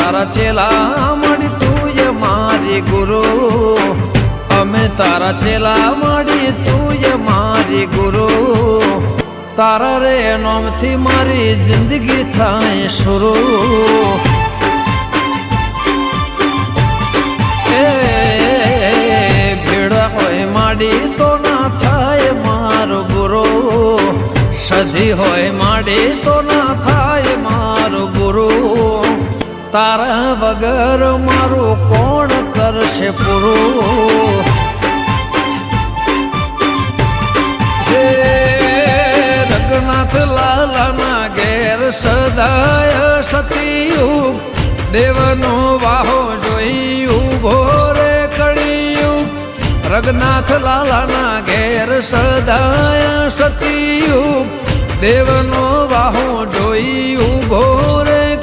તારા ચેલા મળી તું મારી ગુરુ અમે તારા ચેલા મળી તું મારી ગુરુ તારા રે નોમથી મારી જિંદગી થાય શરૂ ભેડા હોય માડી તો ના થાય મારો ગુરુ સધી હોય માડી તો ના થાય મારો ગુરુ તારા વગર મારું કોણ કરશે પૂરું રઘનાથ લાલાના ઘેર સદાય સતીયુગ દેવનો વાહો જોઈ ઉભો રે કળિયુગ રઘનાથ લાલાના ઘેર સદાય સતીયુગ દેવનો વાહો જોઈ ઉભો રે